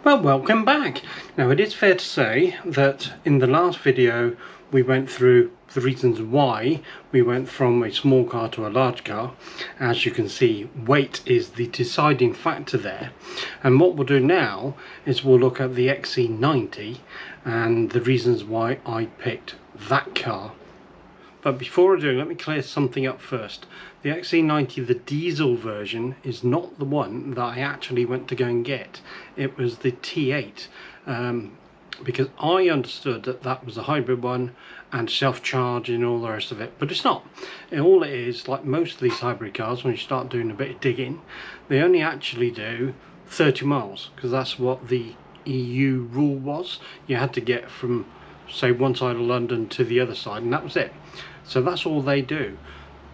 Well, welcome back. Now, it is fair to say that in the last video we went through the reasons why we went from a small car to a large car. As you can see, weight is the deciding factor there, and what we'll do now is we'll look at the XC90 and the reasons why I picked that car. But before I do, let me clear something up first. The XC90, the diesel version, is not the one that I actually went to go and get. It was the T8, because I understood that that was a hybrid one and self-charging and all the rest of it, but it's not. And all it is, like most of these hybrid cars, when you start doing a bit of digging, they only actually do 30 miles, because that's what the EU rule was. You had to get from, say, one side of London to the other side, and that was it. So that's all they do.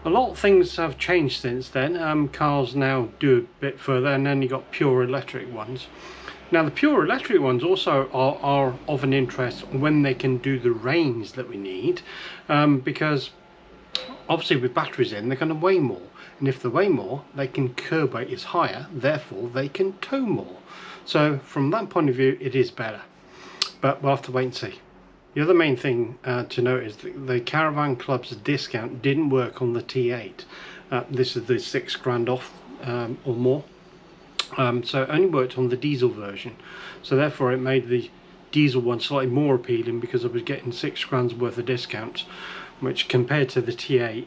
A lot of things have changed since then. Cars now do a bit further, and then you got pure electric ones. Now the pure electric ones also are of an interest when they can do the range that we need, because obviously with batteries in, they're going to weigh more, and if they weigh more, they can curb weight is higher, therefore they can tow more. So from that point of view, it is better, but we'll have to wait and see. The other main thing to note is that the Caravan Club's discount didn't work on the T8. This is the £6 off or more. So it only worked on the diesel version. So therefore it made the diesel one slightly more appealing, because I was getting £6 worth of discounts, which compared to the T8,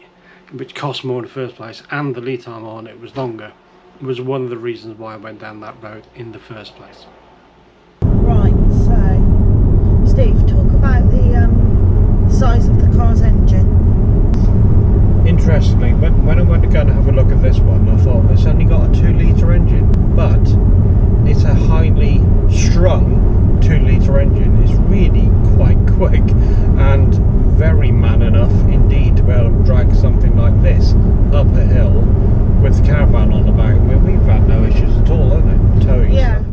which cost more in the first place, and the lead time on it was longer, was one of the reasons why I went down that road in the first place. Right, so Steve, talk about the size of the car's engine. Interestingly, when I went to go and have a look at this one, I thought it's only got a 2-litre engine, but it's a highly strung 2-litre engine. It's really quite quick and very man enough indeed to be able to drag something like this up a hill with the caravan on the back. I mean, we've had no issues at all, haven't we, towing stuff.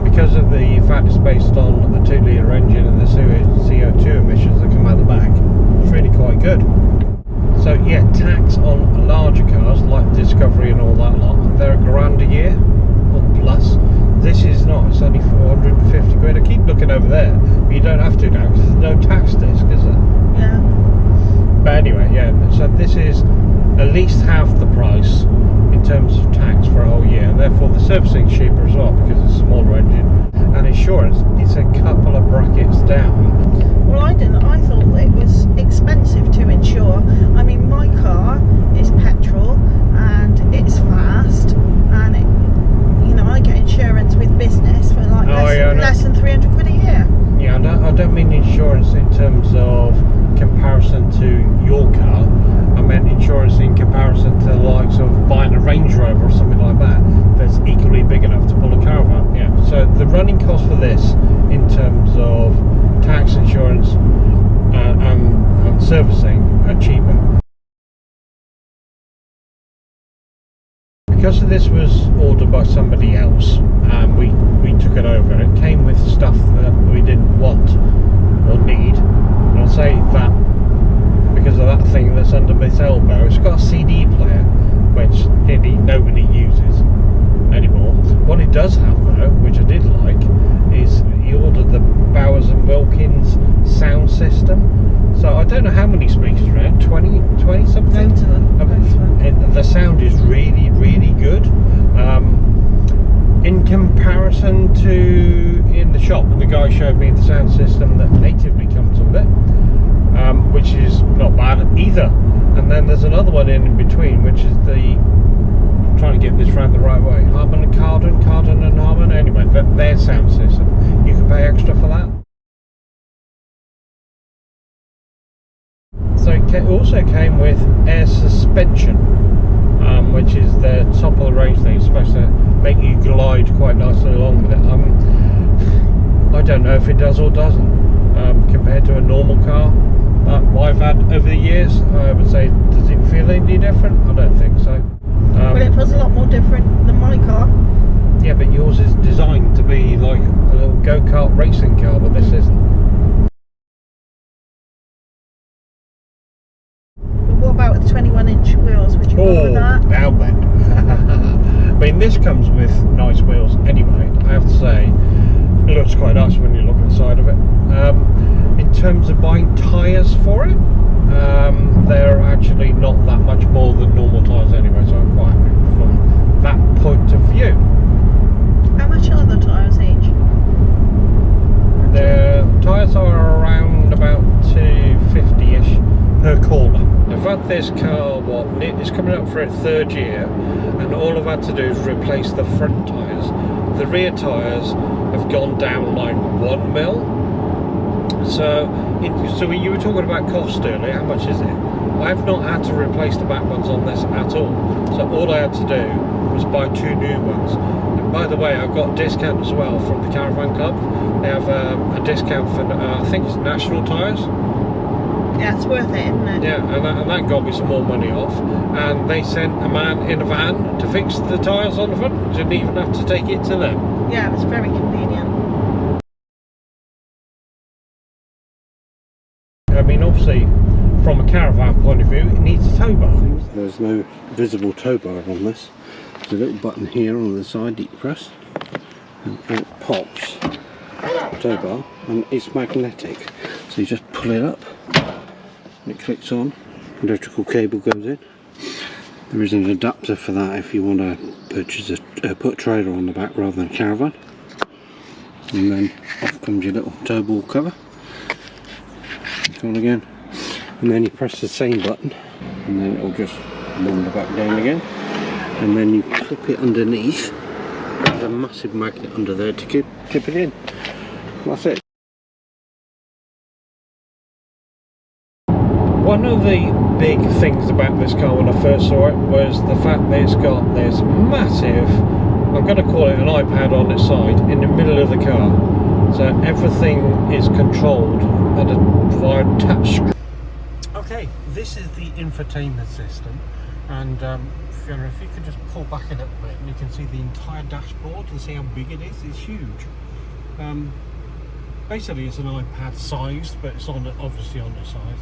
Because of the fact it's based on a 2-litre engine and the CO2 emissions that come out the back, it's really quite good. So yeah, tax on larger cars like Discovery and all that lot, they're £1,000 a year or plus. This is not, it's only 450 quid. I keep looking over there, but you don't have to now because there's no tax disc, is there? Yeah. But anyway, yeah, so this is at least half the price in terms of tax for a whole year, and therefore the servicing's cheaper as well because it's a smaller engine, and insurance is a couple of brackets down. Well, I thought it was expensive to insure. I mean, my car is petrol and it's fast, and you know, I get insurance with business for like less than 300 quid a year. Yeah, I don't mean insurance in terms of comparison to your car. I meant insurance in comparison to the likes of buying a Range Rover or something like that that's equally big enough to pull a caravan. Yeah. So the running cost for this in terms of tax, insurance and servicing are cheaper. Because this was ordered by somebody else and we took it over, it came with stuff that we didn't want or need. And I'll say that because of that thing that's under this elbow. It's got a CD player, which nearly nobody uses anymore. What it does have though, which I did like, is he ordered the Bowers & Wilkins sound system. So I don't know how many speakers are in, 20 something? Loads of them. The sound is really, really good. In comparison to in the shop, the guy showed me the sound system that natively comes with it, which is not bad either. And then there's another one in between, which is the, I'm trying to get this round the right way, Harman and Carden and Harman, anyway, their sound system. You can pay extra for that. So it also came with air suspension, which is the top of the range thing. It's supposed to make you glide quite nicely along with it. I don't know if it does or doesn't, compared to a normal car I've had over the years. I would say, does it feel any different? I don't think so. Well, it feels a lot more different than my car. Yeah, but yours is designed to be like a little go-kart racing car, but this isn't. But what about with 21-inch wheels? Would you go with that? Now then. mean, this comes with nice wheels anyway, I have to say. It looks quite nice when you look at the side of it. In terms of buying tyres for it, they're actually not that much more than normal tyres anyway, so I'm quite happy from that point of view. How much are the tyres each? The tyres are around about 250-ish per corner. I've had this car, it's coming up for its 3rd year, and all I've had to do is replace the front tyres. The rear tyres have gone down like 1 mil. So you were talking about cost earlier, how much is it? I've not had to replace the back ones on this at all. So all I had to do was buy 2 new ones. And by the way, I've got a discount as well from the Caravan Club. They have a discount for, I think it's national tyres. Yeah, it's worth it, isn't it? Yeah, and that got me some more money off. And they sent a man in a van to fix the tyres on the front. Didn't even have to take it to them. Yeah, it was very convenient. I mean, obviously, from a caravan point of view, it needs a tow bar. There's no visible tow bar on this. There's a little button here on the side that you press, and it pops. Tow bar, and it's magnetic. So you just pull it up, and it clicks on. Electrical cable goes in. There is an adapter for that if you want to purchase put a trailer on the back rather than a caravan. And then off comes your little tow ball cover. On again, and then you press the same button, and then it'll just wander back down again, and then you clip it underneath. There's a massive magnet under there to clip it in. That's it. One of the big things about this car when I first saw it was the fact that it's got this massive, I'm going to call it an iPad on its side in the middle of the car. So everything is controlled via touch screen. Okay, this is the infotainment system, and Fiona, if you could just pull back a little bit, and you can see the entire dashboard and see how big it is. It's huge. Basically, it's an iPad sized, but it's obviously on the size.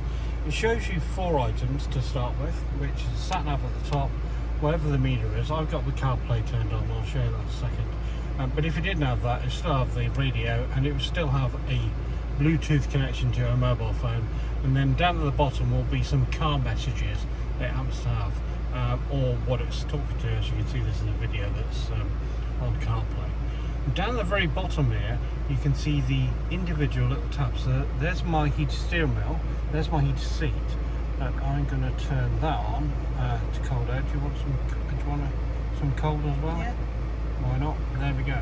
It shows you 4 items to start with, which is sat nav at the top, wherever the meter is. I've got the CarPlay turned on. I'll show you that in a second. But if it didn't have that, it still have the radio, and it would still have a Bluetooth connection to your mobile phone. And then down at the bottom will be some car messages that it happens to have, or what it's talking to. As you can see, this is a video that's on CarPlay. And down at the very bottom here, you can see the individual little tabs. So there's my heated steering wheel, there's my heated seat. I'm going to turn that on to cold air. Do you want some cold as well? Yeah. Why not? There we go.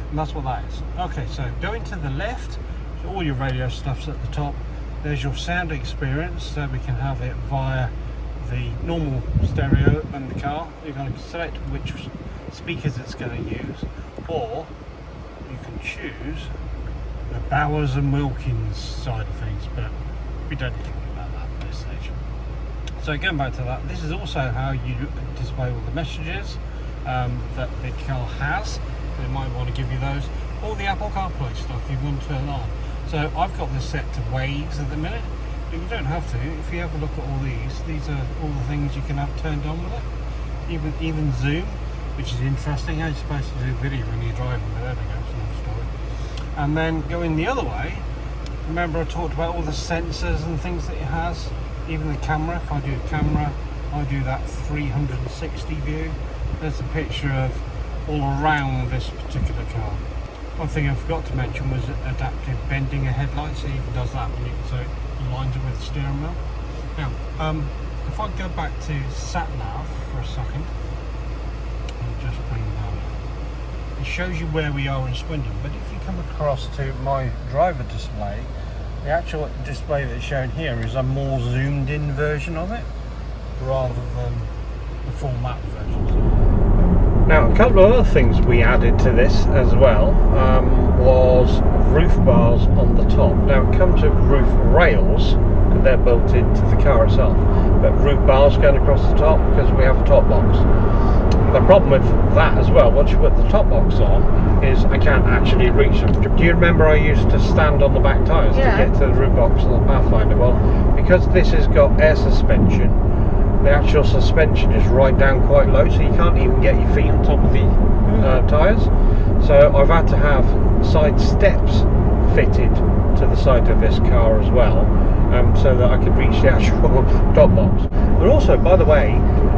And that's what that is. Okay, so going to the left, so all your radio stuff's at the top. There's your sound experience, so we can have it via the normal stereo in the car. You're going to select which speakers it's going to use, or you can choose the Bowers and Wilkins side of things, but we don't need to worry about that at this stage. So going back to that, this is also how you display all the messages that the car has. They might want to give you those, or the Apple CarPlay stuff you want to turn on. So I've got this set to waves at the minute, but you don't have to. If you have a look at all these are all the things you can have turned on with it. Even zoom, which is interesting. How you're supposed to do video when you're driving, but there we go, it's another story. And then going the other way, remember I talked about all the sensors and things that it has. Even the camera, if I do a camera, I do that 360 view. There's a picture of all around this particular car. One thing I forgot to mention was adaptive bending a headlight, so it even does that when so it aligns it with the steering wheel. Now, if I go back to sat nav for a second, and just bring that up, it shows you where we are in Swindon. But if you come across to my driver display, the actual display that's shown here is a more zoomed in version of it, rather than the full map version. Now, a couple of other things we added to this as well was roof bars on the top. Now, it comes with roof rails, and they're built into the car itself, but roof bars going across the top because we have a top box. The problem with that as well, once you put the top box on, is I can't actually reach them. Do you remember I used to stand on the back tyres to get to the roof box of the Pathfinder? Well, because this has got air suspension, the actual suspension is right down quite low, so you can't even get your feet on top of the tyres. So I've had to have side steps fitted to the side of this car as well, so that I could reach the actual top box. But also, by the way,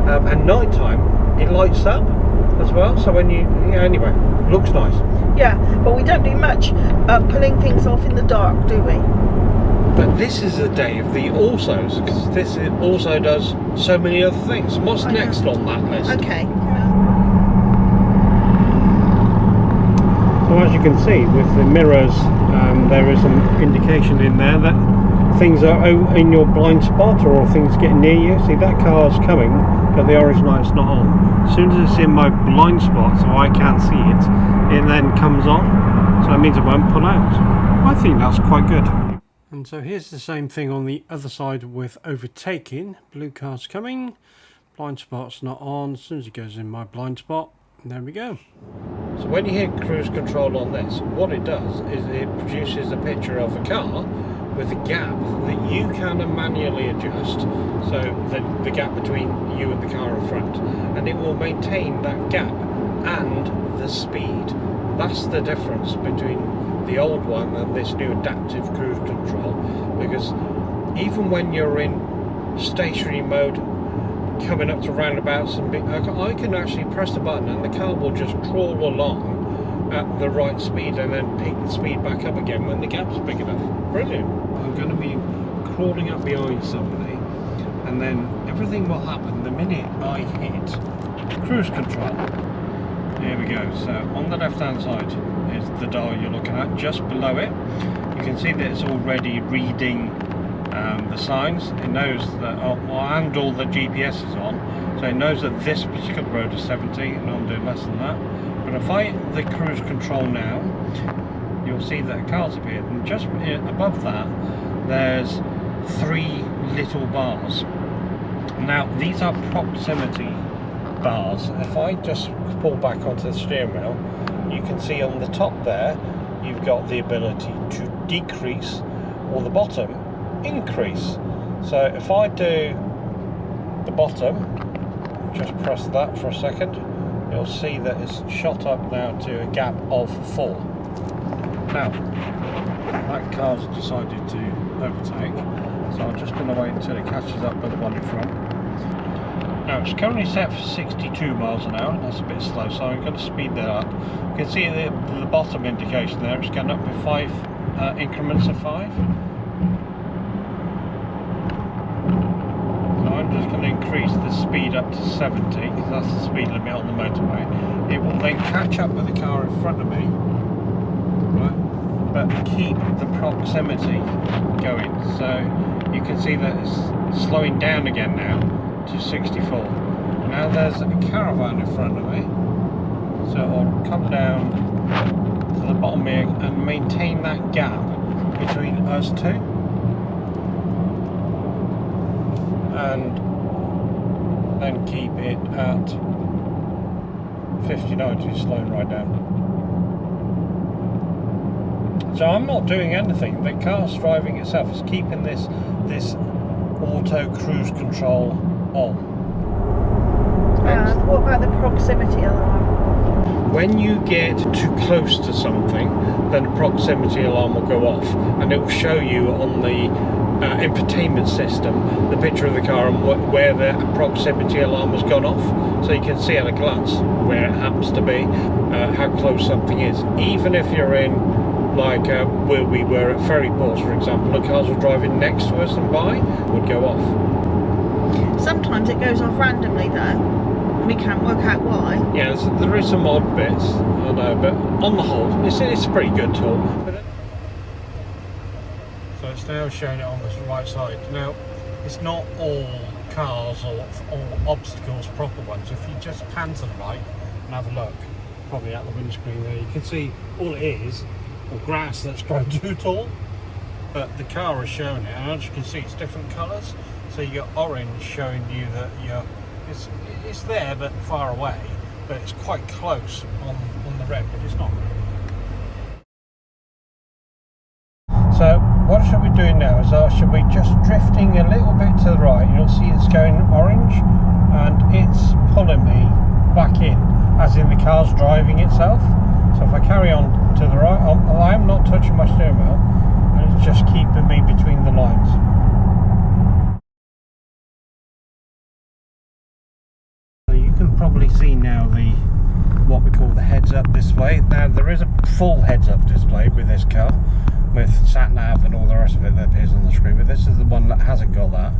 at night time it lights up as well, so when you, anyway, looks nice. Yeah, but we don't do much pulling things off in the dark, do we? But this is the day of the alsos, because this also does so many other things. What's next on that list? Okay. So as you can see with the mirrors, there is an indication in there that things are in your blind spot, or things getting near you. See, that car's coming, but the orange light's not on. As soon as it's in my blind spot, so I can't see it, it then comes on. So that means it won't pull out. I think that's quite good. And so here's the same thing on the other side with overtaking. Blue car's coming, blind spot's not on. As soon as it goes in my blind spot, there we go. So when you hit cruise control on this, what it does is it produces a picture of a car with a gap that you can manually adjust, so the gap between you and the car in front, and it will maintain that gap and the speed. That's the difference between the old one and this new adaptive cruise control, because even when you're in stationary mode coming up to roundabouts and I can actually press the button and the car will just crawl along at the right speed and then pick the speed back up again when the gap's big enough. Brilliant. I'm going to be crawling up behind somebody, and then everything will happen the minute I hit cruise control. Here we go. So on the left hand side is the dial you're looking at. Just below it you can see that it's already reading the signs. It knows that, and all the GPS is on, so it knows that this particular road is 70 and I'm doing less than that. But if I hit the cruise control now, you'll see that a car's appeared, and just above that there's 3 little bars. Now these are proximity bars. If I just pull back onto the steering wheel, you can see on the top there you've got the ability to decrease, or the bottom increase. So if I do the bottom, just press that for a second, you'll see that it's shot up now to a gap of 4. Now that car's decided to overtake, so I'm just going to wait until it catches up with the one in front. Now it's currently set for 62 miles an hour, that's a bit slow, so I'm going to speed that up. You can see the bottom indication there, it's going up with 5 increments of 5. So I'm just going to increase the speed up to 70, because that's the speed limit on the motorway. It will then catch up with the car in front of me, right, but keep the proximity going. So you can see that it's slowing down again now to 64. Now there's a caravan in front of me, so I'll come down to the bottom here and maintain that gap between us two, and then keep it at 50-90, slowing right down. So I'm not doing anything, the car's driving itself, it's keeping this auto cruise control on. And what about the proximity alarm? When you get too close to something, then the proximity alarm will go off, and it will show you on the infotainment system the picture of the car and where the proximity alarm has gone off, so you can see at a glance where it happens to be, how close something is. Even if you're in, like where we were at ferry ports, for example, the cars were driving next to us and by, would go off. Sometimes it goes off randomly though, and we can't work out why. Yeah, there is some odd bits, I know, but on the whole, it's a pretty good tool. So it's now showing it on the right side. Now, it's not all cars or all obstacles proper ones. If you just pan to the right and have a look, probably at the windscreen there, you can see all it is, or grass that's grown too tall. But the car is showing it, and as you can see, it's different colours. So you got orange showing you that it's there but far away, but it's quite close on the red, but it's not. So what should we do now is should we just drifting a little bit to the right. You'll see it's going orange and it's pulling me back in, as in the car's driving itself. So if I carry on to the right, I am not touching my steering wheel, and it's just keeping me between the lines. So you can probably see now what we call the heads-up display. Now there is a full heads-up display with this car, with sat-nav and all the rest of it that appears on the screen, but this is the one that hasn't got that,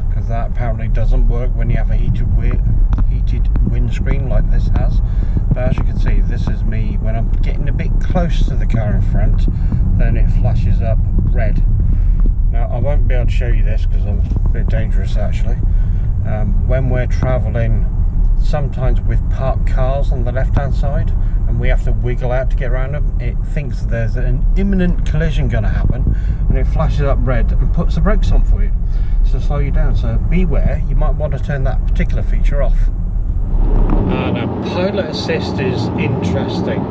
because that apparently doesn't work when you have a heated windscreen like this has. But as you can see, this is me when I'm getting a bit close to the car in front, then it flashes up red. Now I won't be able to show you this because I'm a bit dangerous actually. When we're travelling sometimes with parked cars on the left hand side and we have to wiggle out to get around them, it thinks there's an imminent collision going to happen and it flashes up red and puts the brakes on for you to slow you down. So beware, you might want to turn that particular feature off. Now pilot assist is interesting.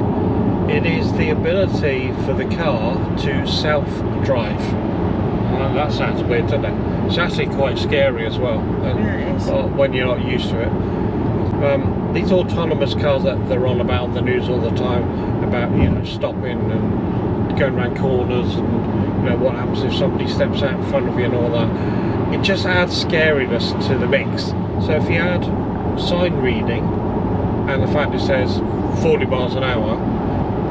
It is the ability for the car to self-drive. That sounds weird, doesn't it? It's actually quite scary as well, when you're not used to it. These autonomous cars that they're on about on the news all the time, about, you know, stopping and going around corners and, you know, what happens if somebody steps out in front of you and all that. It just adds scariness to the mix. So if you add sign reading and the fact it says 40 miles an hour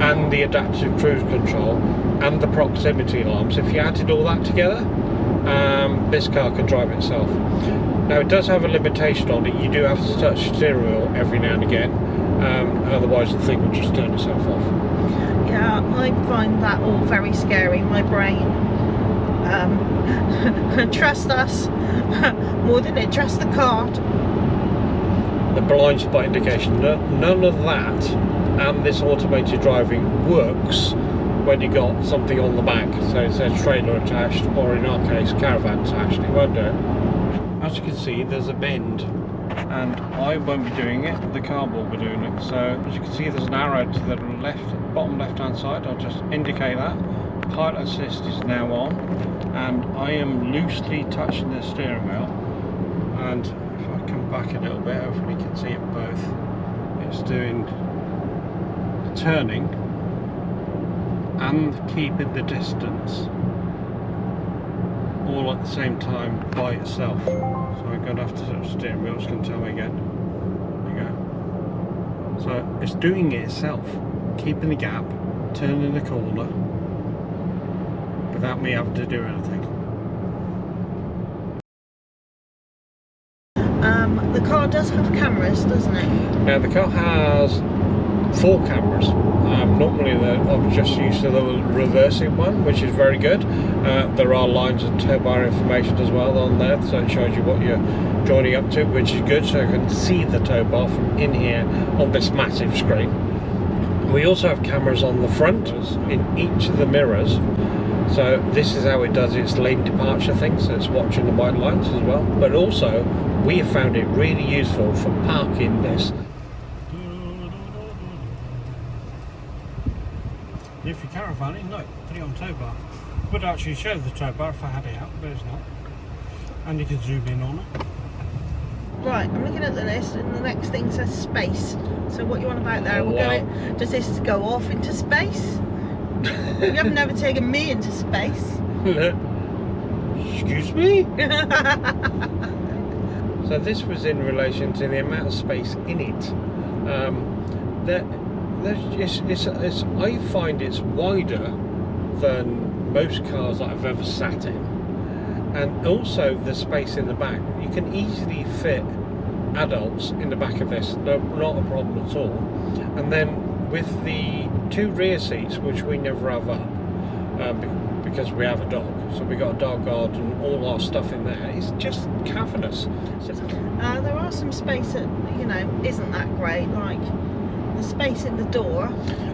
and the adaptive cruise control and the proximity alarms, if you added all that together, this car can drive itself. Now it does have a limitation on it. You do have to touch the steering wheel every now and again, otherwise the thing will just turn itself off. Yeah, I find that all very scary. My brain trust us more than it trusts the card. The blind spot indication, none of that and this automated driving works when you got something on the back, so it says trailer attached, or in our case caravan attached. It won't do it. As you can see, there's a bend and I won't be doing it, the car will be doing it. So as you can see, there's an arrow to the bottom left hand side. I'll just indicate that pilot assist is now on and I am loosely touching the steering wheel, and if I come back a little bit, hopefully you can see it both. It's doing turning and keeping the distance all at the same time by itself. So I'm going to have to touch the steering wheel. It's going to tell me again. There you go. So it's doing it itself, keeping the gap, turning the corner without me having to do anything. The car does have cameras, doesn't it? Now the car has 4 cameras. Normally I'm just used to the reversing one, which is very good. There are lines of tow bar information as well on there, so it shows you what you're joining up to, which is good, so you can see the tow bar from in here on this massive screen. We also have cameras on the front in each of the mirrors, so this is how it does its lane departure thing, so it's watching the white lines as well. But also we have found it really useful for parking this. If you're caravanning, look, put it on tow bar. Would actually show the tow bar if I had it out, but it's not. And you can zoom in on it. Right, I'm looking at the list and the next thing says space. So what you want about there? Does this go off into space? You haven't ever taken me into space. Excuse me? So this was in relation to the amount of space in it. I find it's wider than most cars that I've ever sat in, and also the space in the back. You can easily fit adults in the back of this, no, not a problem at all. And then with the 2 rear seats, which we never have up, because we have a dog, so we got a dog guard and all our stuff in there. It's just cavernous. There are some space that, you know, isn't that great, like the space in the door.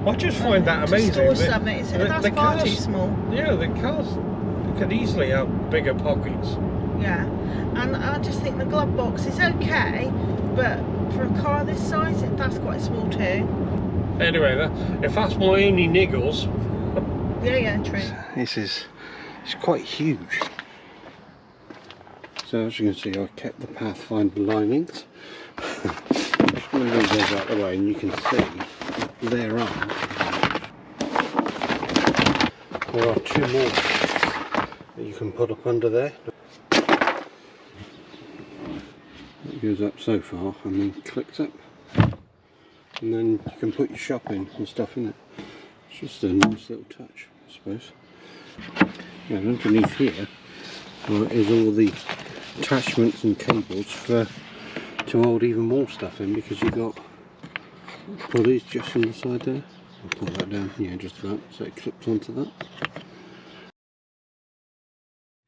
I just find that amazing. Store something, that's far too small. Yeah, the cars could easily have bigger pockets. Yeah, and I just think the glove box is okay, but for a car this size, that's quite small too. Anyway, if that's my only niggles. Yeah, true. This is It's quite huge. So as you can see, I've kept the Pathfinder linings. Just move those out of the way, and you can see there are 2 more that you can put up under there. It goes up so far and then clicks up, and then you can put your shopping and stuff in it. It's just a nice little touch, I suppose. And underneath here is all the attachments and cables to hold even more stuff in, because you've got pulleys just on the side there. I'll pull that down, yeah, just about, so it clips onto that.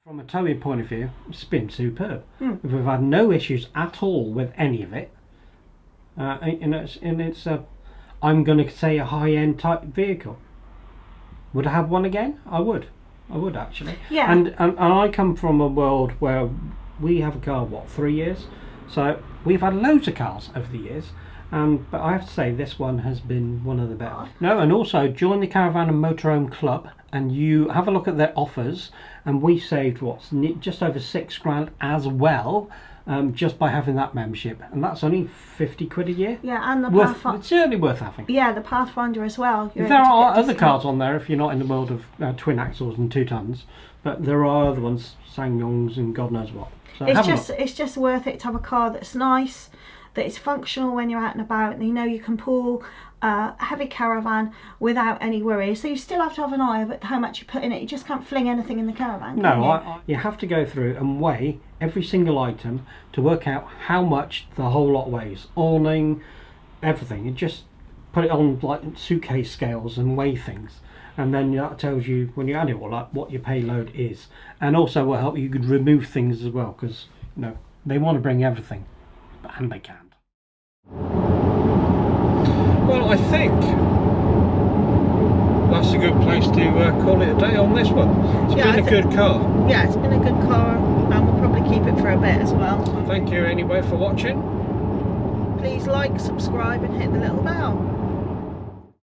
From a towing point of view, it's been superb. We've had no issues at all with any of it. And it's a, I'm going to say, a high-end type vehicle. Would I have one again? I would actually. Yeah. And I come from a world where we have a car, what, 3 years? So we've had loads of cars over the years. But I have to say this one has been one of the better. No, and also join the Caravan and Motorhome Club, and you have a look at their offers. And we saved just over £6 as well, just by having that membership, and that's only 50 quid a year. Yeah, and the Pathfinder, it's certainly worth having. Yeah, the Pathfinder as well. There are other cars on there if you're not in the world of twin axles and 2 tons, but there are other ones, SsangYongs and God knows what. So it's just worth it to have a car that's nice, that is functional when you're out and about, and you know you can pull a heavy caravan without any worries. So you still have to have an eye of how much you put in it. You just can't fling anything in the caravan. No, you have to go through and weigh every single item to work out how much the whole lot weighs. Awning, everything. You just put it on like suitcase scales and weigh things, and then that tells you, when you add it all up, what your payload is. And also will help you remove things as well, because you know they want to bring everything, and they can't. Well, I think that's a good place to call it a day on this one. It's been a good car. Yeah, it's been a good car, and we'll probably keep it for a bit as well. Thank you anyway for watching. Please like, subscribe and hit the little bell.